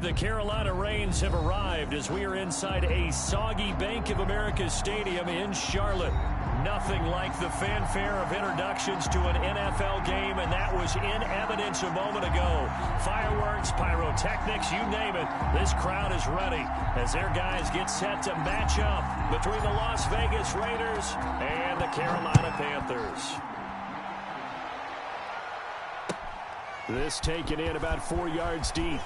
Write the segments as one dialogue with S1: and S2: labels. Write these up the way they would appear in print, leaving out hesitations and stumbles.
S1: The Carolina Rains have arrived as we are inside a soggy Bank of America Stadium in Charlotte. Nothing like the fanfare of introductions to an NFL game, and that was in evidence a moment ago. Fireworks, pyrotechnics, you name it. This crowd is ready as their guys get set to match up between the Las Vegas Raiders and the Carolina Panthers. This taken in about 4 yards deep.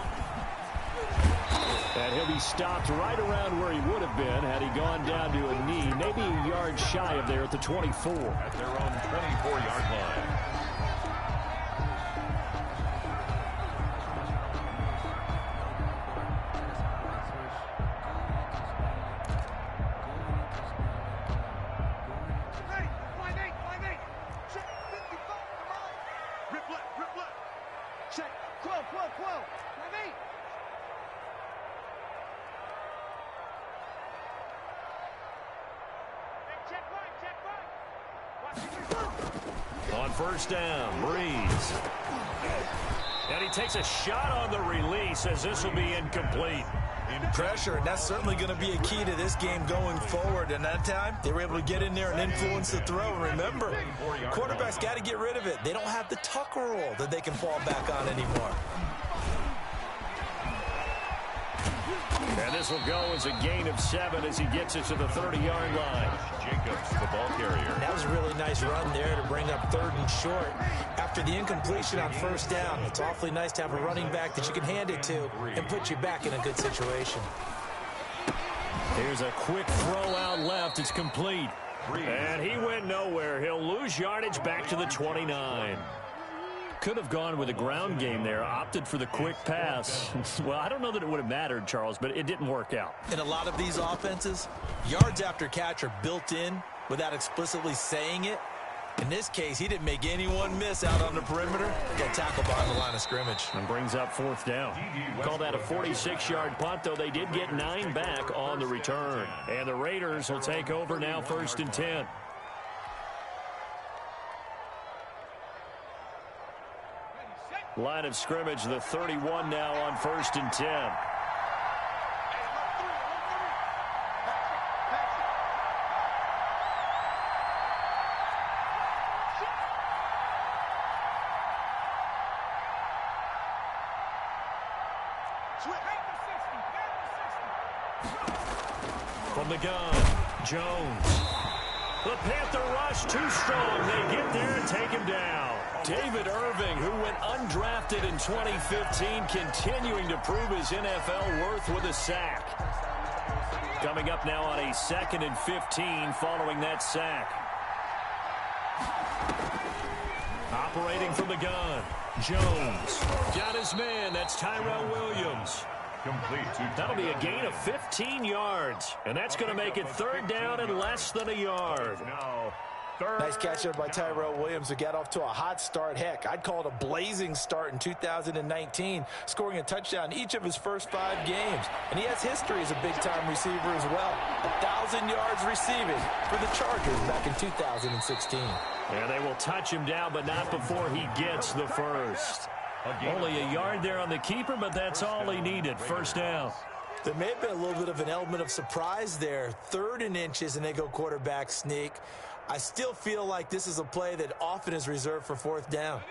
S1: And he'll be stopped right around where he would have been had he gone down to a knee, maybe a yard shy of there at the 24.
S2: At their own 24-yard line.
S1: On first down, Breeze. And he takes a shot on the release as this will be incomplete.
S3: Pressure, and that's certainly going to be a key to this game going forward. And that time, they were able to get in there and influence the throw. And remember, quarterbacks got to get rid of it. They don't have the tuck roll that they can fall back on anymore.
S1: And this will go as a gain of 7 as he gets it to the 30-yard line.
S2: Jacobs, the ball carrier.
S3: That was a really nice run there to bring up 3rd and short. After the incompletion on first down, it's awfully nice to have a running back that you can hand it to and put you back in a good situation.
S1: Here's a quick throw out left. It's complete. And he went nowhere. He'll lose yardage back to the 29. Could have gone with a ground game there, opted for the quick pass. Well, I don't know that it would have mattered, Charles, but it didn't work out.
S3: In a lot of these offenses, yards after catch are built in without explicitly saying it. In this case, he didn't make anyone miss out on the perimeter. Got tackled behind the line of scrimmage.
S1: And brings up 4th down. Call that a 46-yard punt, though they did get 9 back on the return. And the Raiders will take over now 1st and 10. Line of scrimmage, the 31 now on 1st and 10. From the gun, Jones. The Panther rush too strong. They get there and take him down. David Irving, who went undrafted in 2015, continuing to prove his NFL worth with a sack. Coming up now on a 2nd and 15 following that sack. Operating from the gun, Jones. Got his man, that's Tyrell Williams.
S2: Complete.
S1: That'll be a gain of 15 yards, and that's going to make it 3rd down and less than a yard.
S2: Now,
S3: Nice catch there by Tyrell Williams, who got off to a hot start. Heck, I'd call it a blazing start in 2019, scoring a touchdown each of his first 5 games. And he has history as a big-time receiver as well. 1,000 yards receiving for the Chargers back in 2016.
S1: And they will touch him down, but not before he gets the first. Only a yard there on the keeper, but that's all he needed. 1st down.
S3: There may have been a little bit of an element of surprise there. 3rd and inches, and they go quarterback sneak. I still feel like this is a play that often is reserved for 4th down.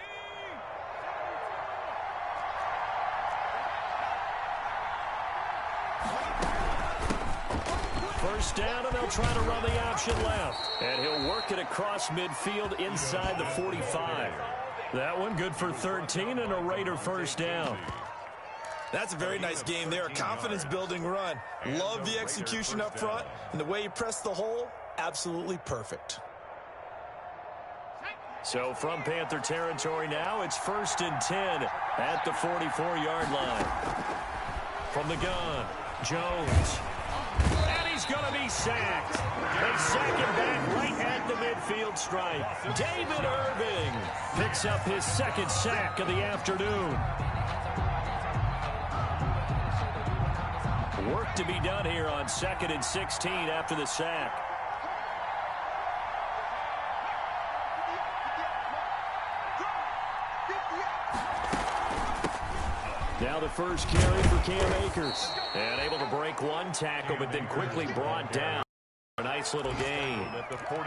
S1: First down, and they'll try to run the option left. And he'll work it across midfield inside the 45. That one good for 13 and a Raider 1st down.
S3: That's a very nice game there. A confidence-building run. Love the execution up front, and the way he pressed the hole, absolutely perfect.
S1: So from Panther territory now, it's 1st and 10 at the 44-yard line. From the gun, Jones. And he's going to be sacked. They sack him back right at the midfield stripe. David Irving picks up his 2nd sack of the afternoon. Work to be done here on 2nd and 16 after the sack. Now the first carry for Cam Akers. And able to break one tackle, but then quickly brought down. A nice little gain.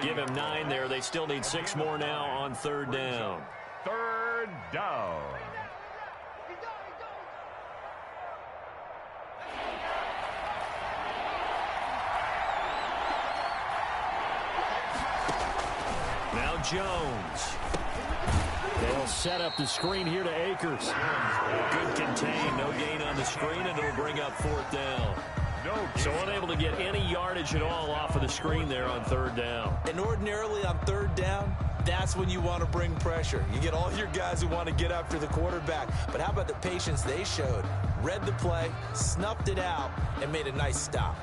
S1: Give him 9 there. They still need 6 more now on third down.
S2: Third down.
S1: Now Jones. They'll set up the screen here to Akers. Good contain. No gain on the screen, and it'll bring up fourth down. So unable to get any yardage at all off of the screen there on third down.
S3: And ordinarily on third down, that's when you want to bring pressure. You get all your guys who want to get after the quarterback. But how about the patience they showed? Read the play, snuffed it out, and made a nice stop.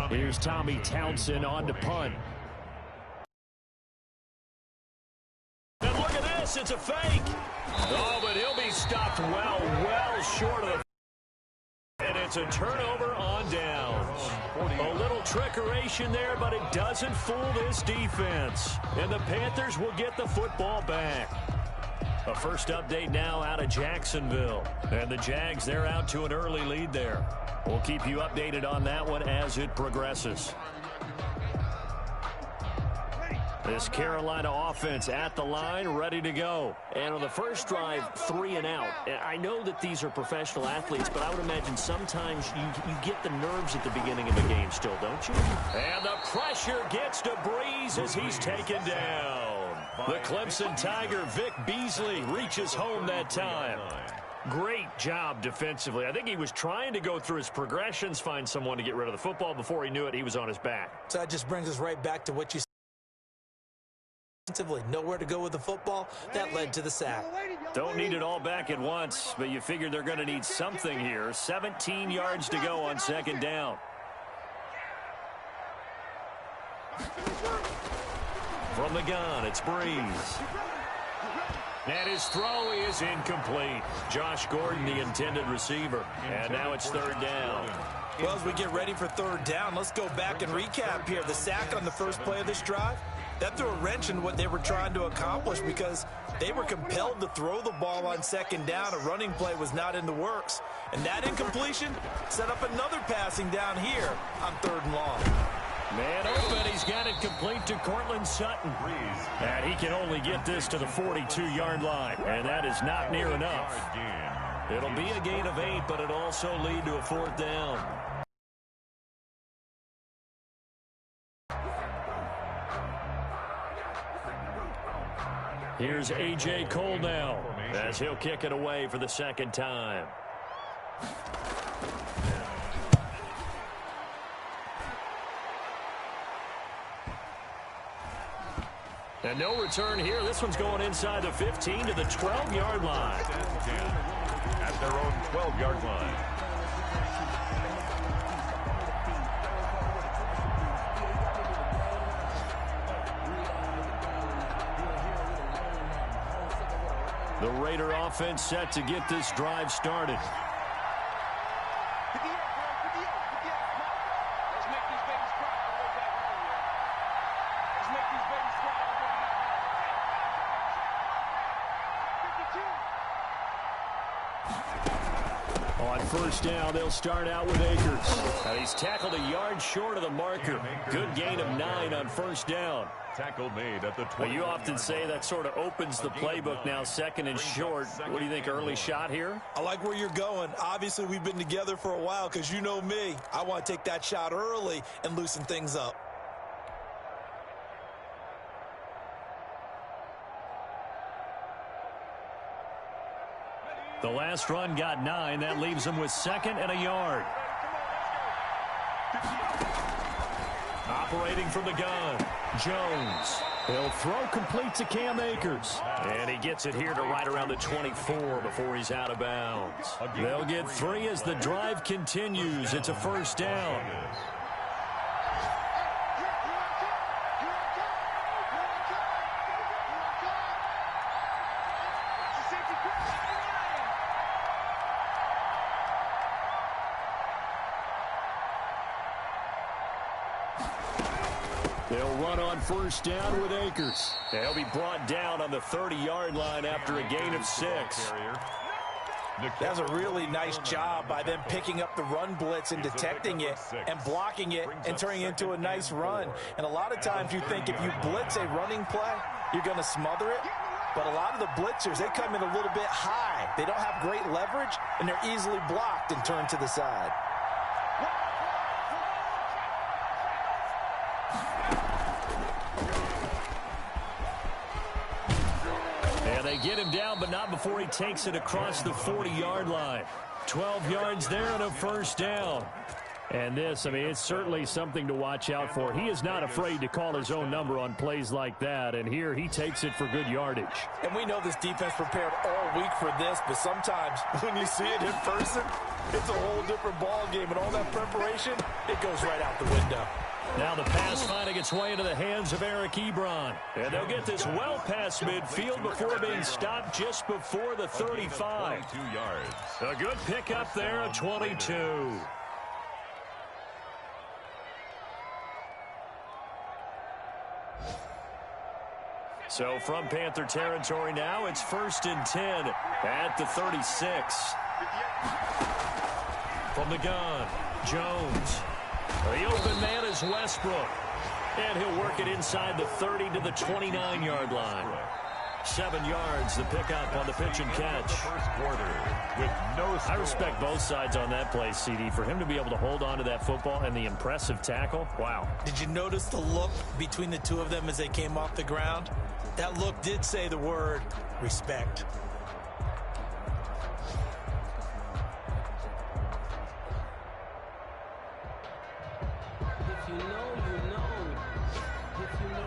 S1: Here's Tommy Townsend on to punt. And look at this, it's a fake. Oh, but he'll be stopped well short of the... And it's a turnover on downs. A little trickeration there, but it doesn't fool this defense. And the Panthers will get the football back. A first update now out of Jacksonville. And the Jags, they're out to an early lead there. We'll keep you updated on that one as it progresses. This Carolina offense at the line, ready to go. And on the first drive, 3 and out. I know that these are professional athletes, but I would imagine sometimes you get the nerves at the beginning of a game still, don't you? And the pressure gets to Breeze as he's taken down. The Clemson Tiger, Vic Beasley, reaches home that time. Great job defensively. I think he was trying to go through his progressions, find someone to get rid of the football. Before he knew it, he was on his back.
S3: So that just brings us right back to what you said. Defensively, nowhere to go with the football. That led to the sack.
S1: Don't need it all back at once, but you figure they're going to need something here. 17 yards to go on second down. From the gun, it's Breeze. And his throw is incomplete. Josh Gordon, the intended receiver. And now it's third down.
S3: Well, as we get ready for third down, let's go back and recap here. The sack on the first play of this drive, that threw a wrench in what they were trying to accomplish because they were compelled to throw the ball on second down. A running play was not in the works. And that incompletion set up another passing down here on third and long.
S1: Man open, he's got it complete to Cortland Sutton. And he can only get this to the 42-yard line. And that is not near enough. It'll be a gain of 8, but it'll also lead to a fourth down. Here's A.J. Cole now as he'll kick it away for the second time. And no return here. This one's going inside the 15 to the 12-yard line.
S2: At their own 12-yard line.
S1: The Raider offense set to get this drive started. First down, they'll start out with Akers. And he's tackled a yard short of the marker. Good gain of 9 on first down.
S2: Tackle made at the 20.
S1: You often say that sort of opens the playbook now, second and short. What do you think, early shot here?
S3: I like where you're going. Obviously, we've been together for a while because you know me. I want to take that shot early and loosen things up.
S1: The last run got 9. That leaves him with second and a yard. Operating from the gun, Jones. He'll throw complete to Cam Akers. And he gets it here to right around the 24 before he's out of bounds. They'll get 3 as the drive continues. It's a first down. They'll run on first down with Akers. They'll be brought down on the 30-yard line after a gain of 6.
S3: That was a really nice job by them picking up the run blitz and detecting it and blocking it and turning it into a nice run. And a lot of times you think if you blitz a running play, you're going to smother it. But a lot of the blitzers, they come in a little bit high. They don't have great leverage, and they're easily blocked and turned to the side.
S1: And they get him down, but not before he takes it across the 40-yard line. 12 yards there and a first down. And this, I mean, it's certainly something to watch out for. He is not afraid to call his own number on plays like that, and here he takes it for good yardage.
S3: And we know this defense prepared all week for this, but sometimes when you see it in person, it's a whole different ball game, and all that preparation, it goes right out the window.
S1: Now the pass finding its way into the hands of Eric Ebron. And they'll get this well past midfield before being stopped just before the 35.
S2: 22 yards.
S1: A good pickup there at 22. So from Panther territory now, it's 1st and 10 at the 36. From the gun, Jones. The open man is Westbrook. And he'll work it inside the 30 to the 29-yard line. 7 yards, the pickup on the pitch and catch.
S2: First quarter with no score.
S1: I respect both sides on that play, CD. For him to be able to hold on to that football and the impressive tackle, wow.
S3: Did you notice the look between the two of them as they came off the ground? That look did say the word respect.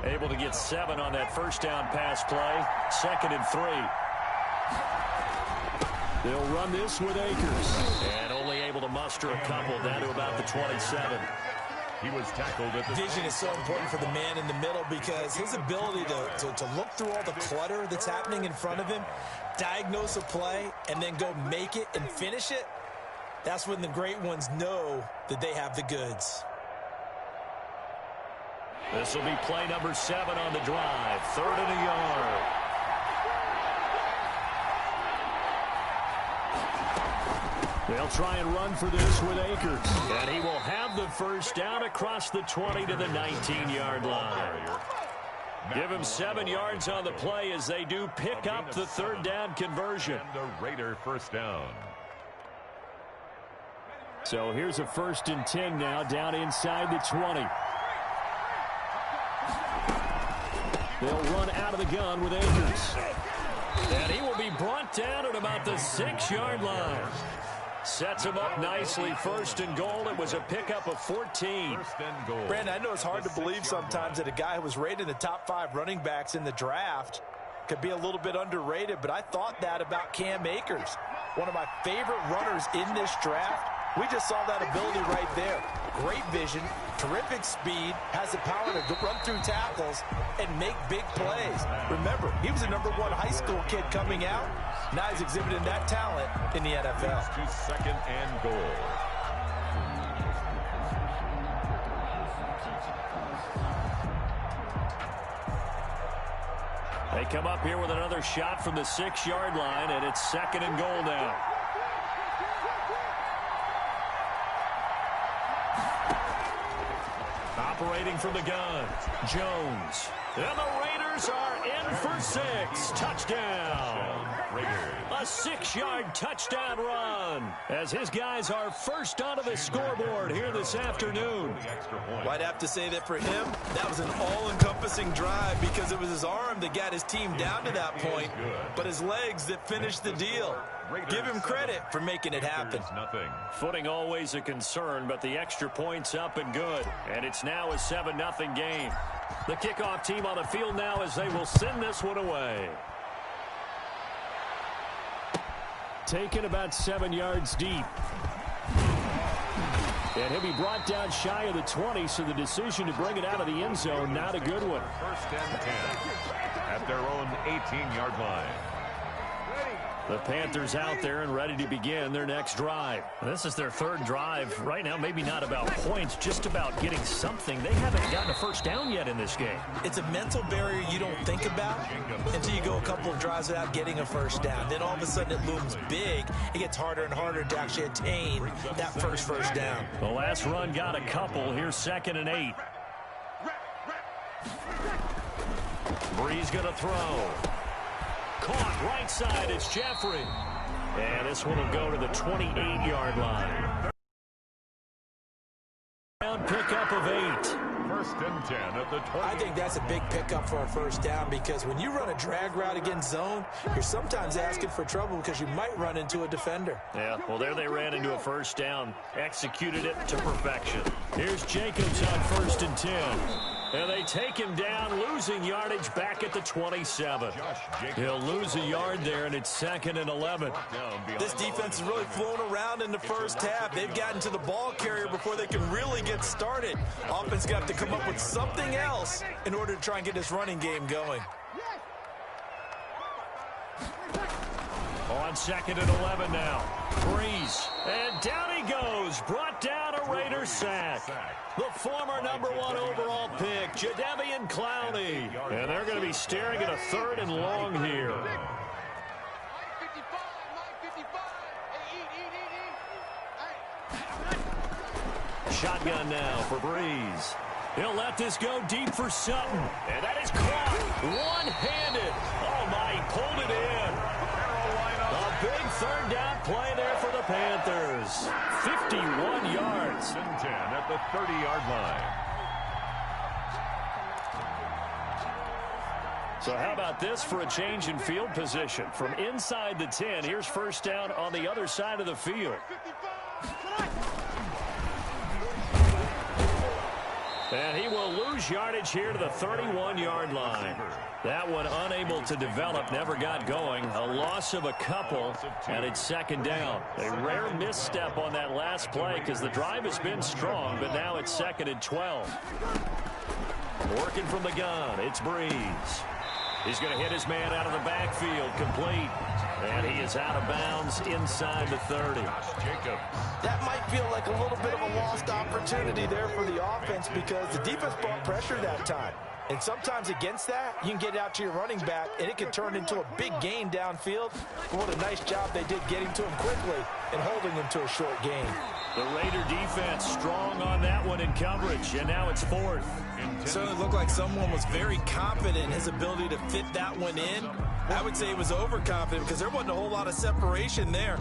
S1: Able to get 7 on that first down pass play. 2nd and 3. They'll run this with Akers. And only able to muster a couple down to about the 27.
S2: He was tackled at the
S3: Vision is so important for the man in the middle because his ability to look through all the clutter that's happening in front of him, diagnose a play, and then go make it and finish it, that's when the great ones know that they have the goods.
S1: This will be play number 7 on the drive. 3rd and a yard. They'll try and run for this with Akers. And he will have the first down across the 20 to the 19-yard line. Give him 7 yards on the play as they do pick up the 3rd down conversion.
S2: And the Raider first down.
S1: So here's a 1st and 10 now down inside the 20. They'll run out of the gun with Akers. And he will be brought down at about the 6-yard line. Sets him up nicely. 1st and goal. It was a pickup of 14.
S2: 1st and goal.
S3: Brandon, I know it's hard to believe sometimes that a guy who was rated in the top 5 running backs in the draft could be a little bit underrated, but I thought that about Cam Akers. One of my favorite runners in this draft. We just saw that ability right there. Great vision, terrific speed, has the power to run through tackles and make big plays. Remember, he was a #1 high school kid coming out. Now he's exhibiting that talent in the NFL.
S2: To 2nd and goal.
S1: They come up here with another shot from the 6-yard line, and it's 2nd and goal now. Operating from the gun, Jones. And the Raiders are in for 6. Touchdown. A 6-yard touchdown run as his guys are first onto the scoreboard here this afternoon.
S3: Well, I'd have to say that for him, that was an all-encompassing drive because it was his arm that got his team down to that point, but his legs that finished the deal. Give him credit for making it happen.
S1: Footing always a concern, but the extra point's up and good. And it's now a 7-0 game. The kickoff team on the field now as they will send this one away. Taken about 7 yards deep. And he'll be brought down shy of the 20, so the decision to bring it out of the end zone, not a good one.
S2: 1st and 10 at their own 18-yard line.
S1: The Panthers out there and ready to begin their next drive. This is their third drive. Right now, maybe not about points, just about getting something. They haven't gotten a first down yet in this game.
S3: It's a mental barrier you don't think about until you go a couple of drives without getting a first down. Then all of a sudden it looms big. It gets harder and harder to actually attain that first down.
S1: The last run got a couple. Here's 2nd and 8. Breeze going to throw. Caught right side. It's Jeffrey. And this one will go to the 28-yard line. Down pickup of 8.
S2: 1st and 10 at the 20.
S3: I think that's a big pickup for a first down because when you run a drag route against zone, you're sometimes asking for trouble because you might run into a defender.
S1: Yeah, well, there they ran into a first down. Executed it to perfection. Here's Jacobs on 1st and 10. And they take him down, losing yardage back at the 27. He'll lose a yard there, and it's 2nd and 11.
S3: This defense has really flown around in the first half. They've gotten to the ball carrier before they can really get started. Offense got to come up with something else in order to try and get this running game going.
S1: On 2nd and 11 now. Breeze. And down he goes. Brought down a Raider sack. The former #1 overall pick, Jadeveon Clowney. And they're going to be staring at a 3rd and long here. Shotgun now for Breeze. He'll let this go deep for Sutton. And that is caught. One-handed. Oh, my, he pulled it in. A big 3rd down play there for the Panthers. 51 yards.
S2: 10 at the 30-yard line.
S1: So how about this for a change in field position? From inside the 10, here's first down on the other side of the field. And he will lose yardage here to the 31-yard line. That one unable to develop, never got going. A loss of a couple, and it's 2nd down. A rare misstep on that last play because the drive has been strong, but now it's 2nd and 12. Working from the gun, it's Breeze. He's going to hit his man out of the backfield, complete. And he is out of bounds inside the 30.
S3: That might feel like a little bit of a lost opportunity there for the offense because the defense brought pressure that time. And sometimes against that, you can get out to your running back, and it can turn into a big gain downfield. But what a nice job they did getting to him quickly and holding him to a short gain.
S1: The Raider defense strong on that one in coverage, and now it's 4th.
S3: It certainly looked like someone was very confident in his ability to fit that one in. I would say he was overconfident because there wasn't a whole lot of separation there.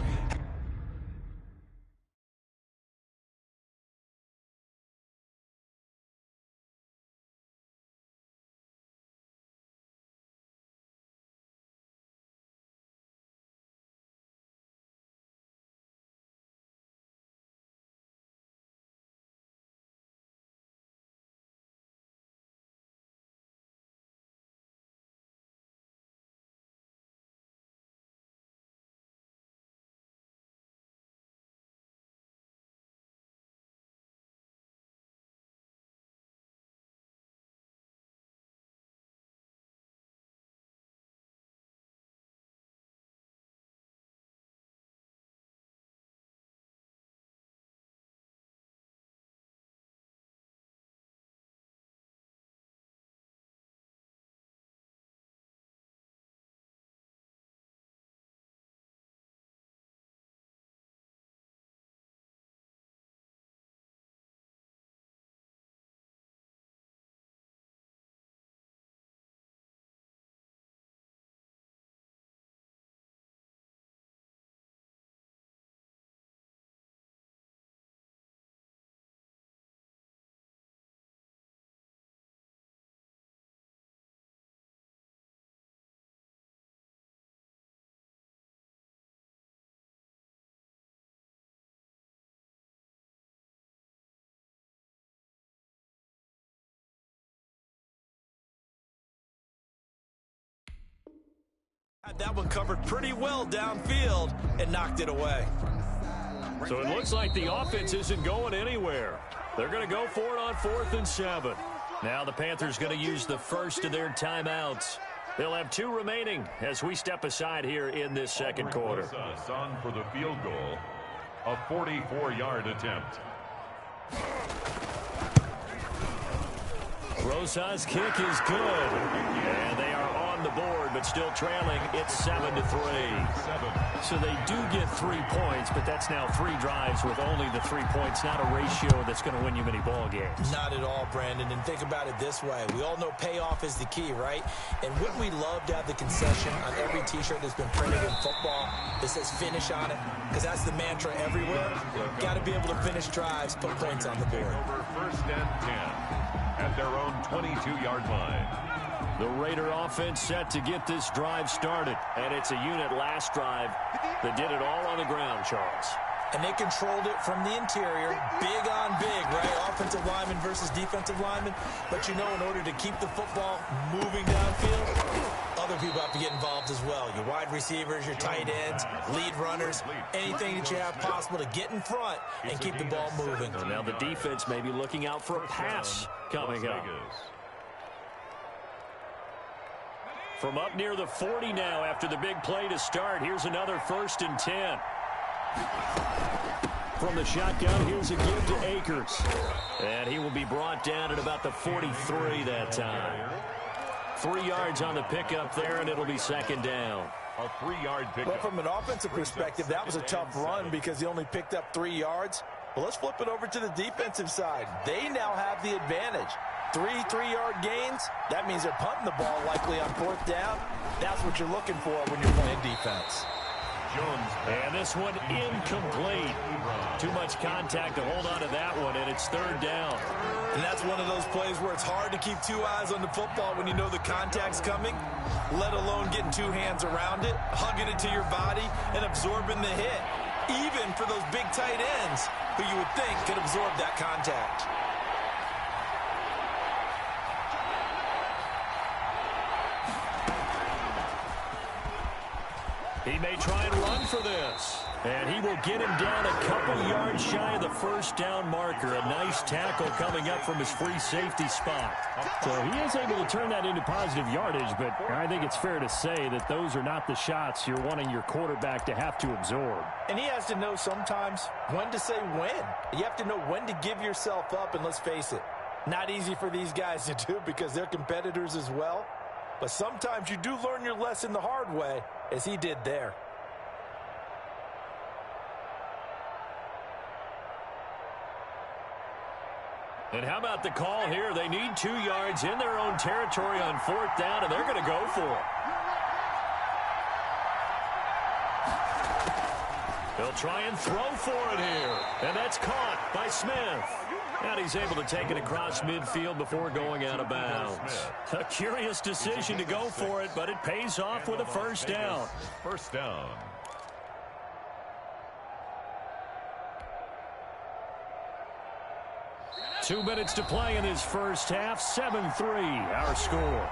S3: Had that one covered pretty well downfield and knocked it away.
S1: So it looks like the offense isn't going anywhere. They're going to go for it on 4th and 7. Now the Panthers going to use the first of their timeouts. They'll have 2 remaining as we step aside here in this second quarter.
S2: On for the field goal, a 44-yard attempt.
S1: Rosa's kick is good. And they are on the board, but still trailing. It's 7-3. So they do get 3 points, but that's now 3 drives with only the 3 points. Not a ratio that's going to win you many ball games.
S3: Not at all, Brandon. And think about it this way. We all know payoff is the key, right? And wouldn't we love to have the concession on every T-shirt that's been printed in football that says finish on it? Because that's the mantra everywhere. Got to be able to finish drives, put points on the board.
S2: Over 1st and 10. At their own 22-yard line.
S1: The Raider offense set to get this drive started. And it's a unit last drive that did it all on the ground, Charles.
S3: And they controlled it from the interior. Big on big, right? Offensive lineman versus defensive lineman. But you know, in order to keep the football moving downfield, other people have to get involved as well. Your wide receivers, your tight ends, lead runners, anything that you have possible to get in front and keep the ball moving.
S1: So now the defense may be looking out for a pass coming up. From up near the 40 now after the big play to start. Here's another 1st and 10. From the shotgun, here's a give to Akers. And he will be brought down at about the 43 that time. 3 yards on the pickup there, and it'll be 2nd down.
S2: A 3-yard pickup.
S3: Well, from an offensive perspective, that was a tough run because he only picked up 3 yards. Well, let's flip it over to the defensive side. They now have the advantage. 3 3-yard gains. That means they're punting the ball likely on 4th down. That's what you're looking for when you're playing defense.
S2: Jones.
S1: And this one incomplete. Too much contact to hold on to that one, and it's 3rd down.
S3: And that's one of those plays where it's hard to keep 2 eyes on the football when you know the contact's coming, let alone getting 2 hands around it, hugging it to your body, and absorbing the hit. Even for those big tight ends who you would think could absorb that contact.
S1: He may try and run for this. And he will get him down a couple yards shy of the 1st down marker. A nice tackle coming up from his free safety spot.
S4: So he is able to turn that into positive yardage, but I think it's fair to say that those are not the shots you're wanting your quarterback to have to absorb.
S3: And he has to know sometimes when to say when. You have to know when to give yourself up, and let's face it, not easy for these guys to do because they're competitors as well. But sometimes you do learn your lesson the hard way, as he did there.
S1: And how about the call here? They need 2 yards in their own territory on 4th down, and they're going to go for it. They'll try and throw for it here. And that's caught by Smith. And he's able to take it across midfield before going out of bounds. A curious decision to go for it, but it pays off with a 1st down.
S2: 1st down.
S1: Two minutes to play in this first half. 7-3, our score.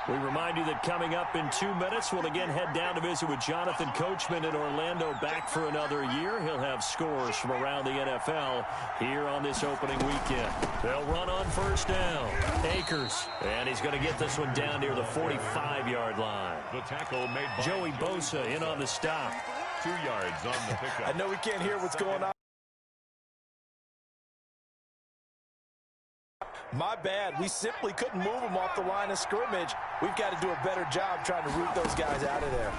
S1: We remind you that coming up in 2 minutes, we'll again head down to visit with Jonathan Coachman in Orlando, back for another year. He'll have scores from around the NFL here on this opening weekend. They'll run on 1st down. Akers, and he's going to get this one down near the 45-yard line.
S2: The tackle made by
S1: Joey Bosa in on the stop.
S2: 2 yards on the pickup.
S3: I know we can't hear what's going on. My bad. We simply couldn't move them off the line of scrimmage. We've got to do a better job trying to root those guys out of there.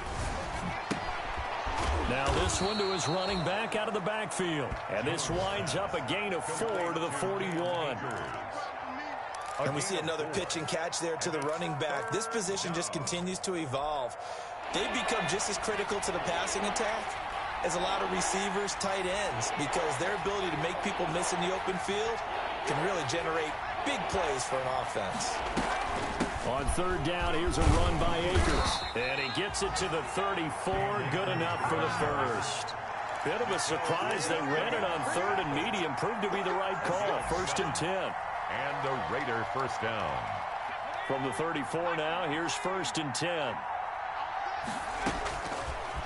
S1: Now this one to his running back out of the backfield. And this winds up a gain of 4 to the 41.
S3: And we see another pitch and catch there to the running back. This position just continues to evolve. They've become just as critical to the passing attack as a lot of receivers, tight ends, because their ability to make people miss in the open field can really generate big plays for an offense.
S1: On 3rd down, here's a run by Akers. And he gets it to the 34. Good enough for the 1st. Bit of a surprise. They ran it on 3rd and medium. Proved to be the right call. 1st and 10.
S2: And the Raider 1st down.
S1: From the 34 now, here's 1st and 10.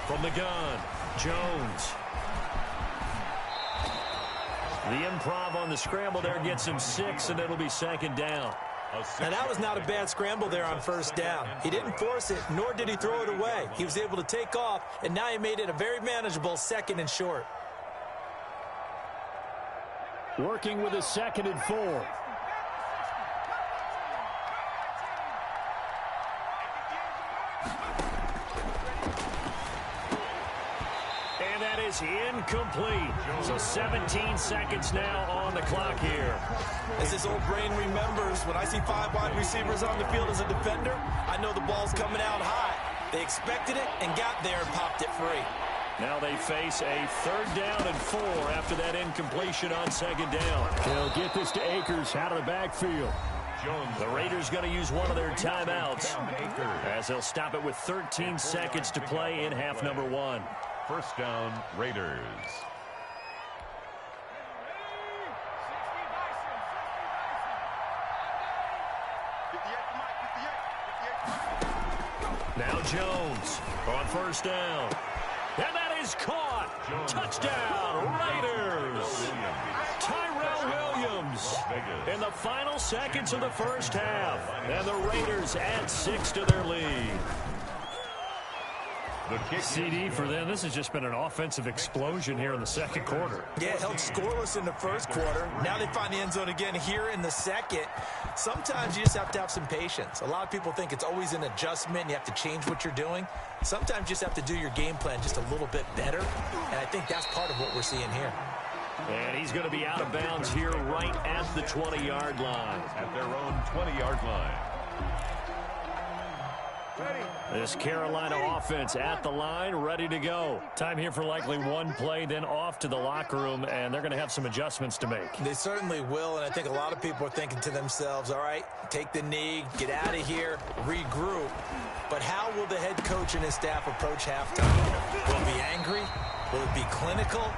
S1: From the gun, Jones. The improv on the scramble there gets him 6, and it'll be second down.
S3: Now, that was not a bad scramble there on first down. He didn't force it, nor did he throw it away. He was able to take off, and now he made it a very manageable 2nd and short.
S4: Working with a 2nd and 4.
S1: And that is incomplete. So 17 seconds now on the clock here.
S3: As his old brain remembers, when I see 5 wide receivers on the field as a defender, I know the ball's coming out high. They expected it and got there and popped it free.
S1: Now they face a 3rd down and 4 after that incompletion on 2nd down.
S4: They'll get this to Akers out of the backfield.
S1: The Raiders going to use one of their timeouts as they'll stop it with 13 seconds to play in half number 1.
S2: First down, Raiders.
S1: Now Jones on first down. And that is caught. Touchdown, Raiders. Tyrell Williams in the final seconds of the first half. And the Raiders add 6 to their lead.
S4: CD for them. This has just been an offensive explosion here in the second quarter.
S3: Yeah, held scoreless in the first quarter. Now they find the end zone again here in the second. Sometimes you just have to have some patience. A lot of people think it's always an adjustment. You have to change what you're doing. Sometimes you just have to do your game plan just a little bit better. And I think that's part of what we're seeing here.
S1: And he's going to be out of bounds here right at the 20-yard line.
S2: At their own 20-yard line.
S1: This Carolina offense at the line, ready to go.
S4: Time here for likely one play, then off to the locker room, and they're going to have some adjustments to make.
S3: They certainly will, and I think a lot of people are thinking to themselves, all right, take the knee, get out of here, regroup. But how will the head coach and his staff approach halftime? Will it be angry? Will it be clinical?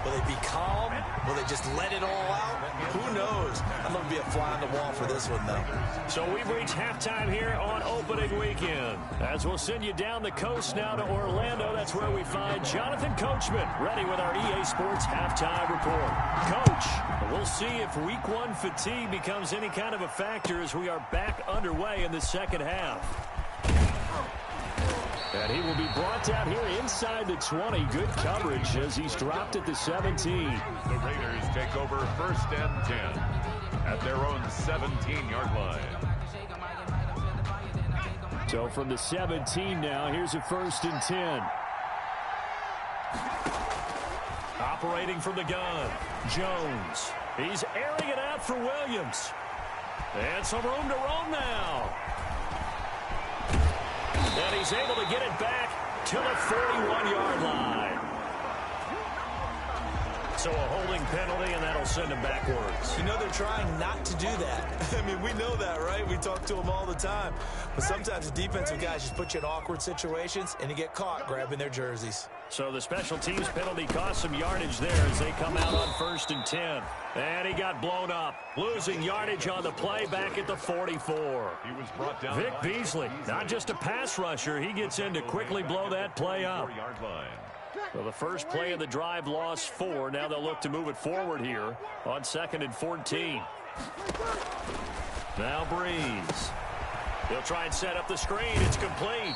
S3: Will they be calm? Will they just let it all out? Who knows? I'm going to be a fly on the wall for this one, though.
S1: So we've reached halftime here on opening weekend. As we'll send you down the coast now to Orlando, that's where we find Jonathan Coachman, ready with our EA Sports halftime report. Coach, we'll see if week 1 fatigue becomes any kind of a factor as we are back underway in the second half. And he will be brought down here inside the 20. Good coverage as he's dropped at the 17.
S2: The Raiders take over 1st and 10 at their own 17-yard line.
S4: So from the 17 now, here's a 1st and 10.
S1: Operating from the gun, Jones. He's airing it out for Williams. And some room to roam now. And he's able to get it back to the 41-yard line. So a holding penalty, and that'll send him backwards.
S3: You know, they're trying not to do that. I mean, we know that, right? We talk to them all the time. But sometimes the defensive guys just put you in awkward situations, and you get caught grabbing their jerseys.
S1: So the special teams penalty cost some yardage there as they come out on 1st and 10. And he got blown up, losing yardage on the play back at the 44.
S2: He was brought down.
S1: Vic Beasley, not just a pass rusher. He gets in to quickly blow that play up. So the first play of the drive lost 4. Now they'll look to move it forward here on 2nd and 14. Now Breeze. He'll try and set up the screen. It's complete.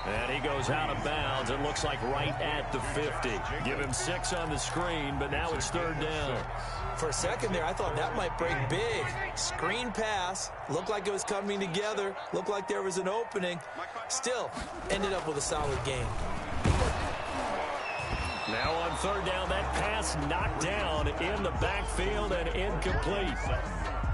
S1: And he goes out of bounds. It looks like right at the 50. Give him 6 on the screen, but now it's 3rd down.
S3: For a second there, I thought that might break big. Screen pass. Looked like it was coming together. Looked like there was an opening. Still, ended up with a solid game.
S1: Now on 3rd down, that pass knocked down in the backfield and incomplete.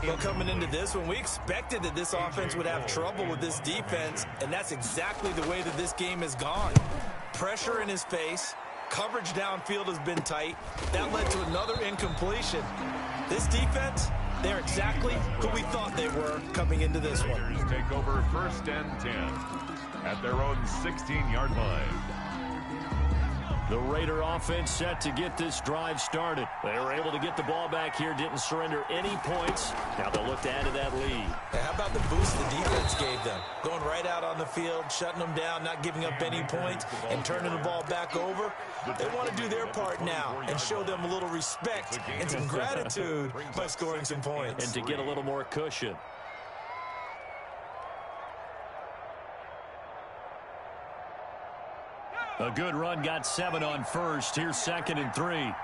S3: Well, coming into this one, we expected that this offense would have trouble with this defense, and that's exactly the way that this game has gone. Pressure in his face. Coverage downfield has been tight. That led to another incompletion. This defense, they're exactly who we thought they were coming into this one.
S2: Raiders take over 1st and 10 at their own 16-yard line.
S1: The Raider offense set to get this drive started. They were able to get the ball back here, didn't surrender any points. Now they'll look to add to that lead.
S3: How about the boost the defense gave them? Going right out on the field, shutting them down, not giving up any points, and turning the ball back over. They want to do their part now and show them a little respect and some gratitude by scoring some points.
S1: And to get a little more cushion. A good run, got 7 on first. Here's 2nd and 3.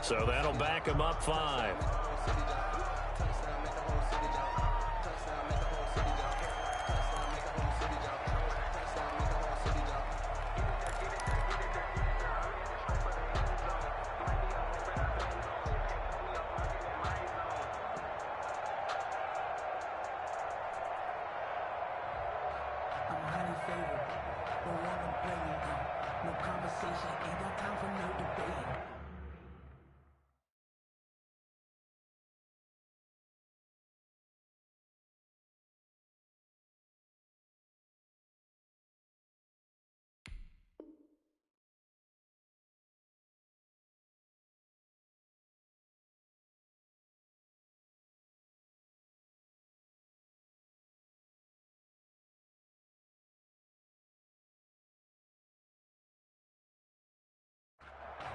S1: So that'll back him up 5.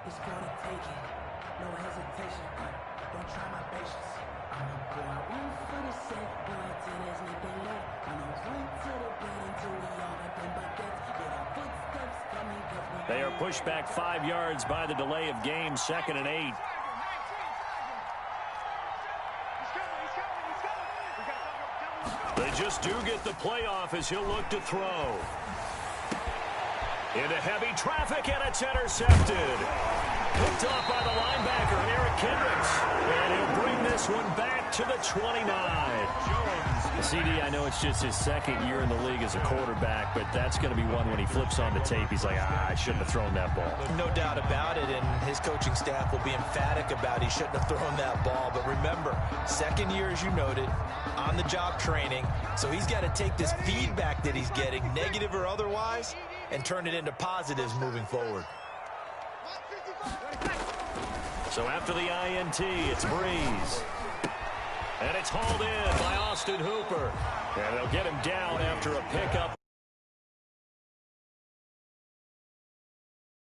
S5: It's gonna take it, no hesitation. Don't try my patience. I'm a boy, one for the set, boy, till there's nothing left. I'm a point to the bed until we all got them buckets. Yeah, the footsteps coming, cause we.
S1: They are pushed back 5 yards by the delay of game. 2nd and 8. They just do get the playoff as he'll look to throw. Into heavy traffic, and it's intercepted. Picked off by the linebacker, Eric Kendricks. And he'll bring this one back to the 29. CD, I know it's just his 2nd year in the league as a quarterback, but that's going to be one when he flips on the tape, he's like, I shouldn't have thrown that ball.
S3: No doubt about it, and his coaching staff will be emphatic about he shouldn't have thrown that ball. But remember, 2nd year, as you noted, on-the-job training, so he's got to take this feedback that he's getting, negative or otherwise, and turn it into positives moving forward.
S1: So after the INT, it's Breeze. And it's hauled in by Austin Hooper. And they'll get him down after a pickup.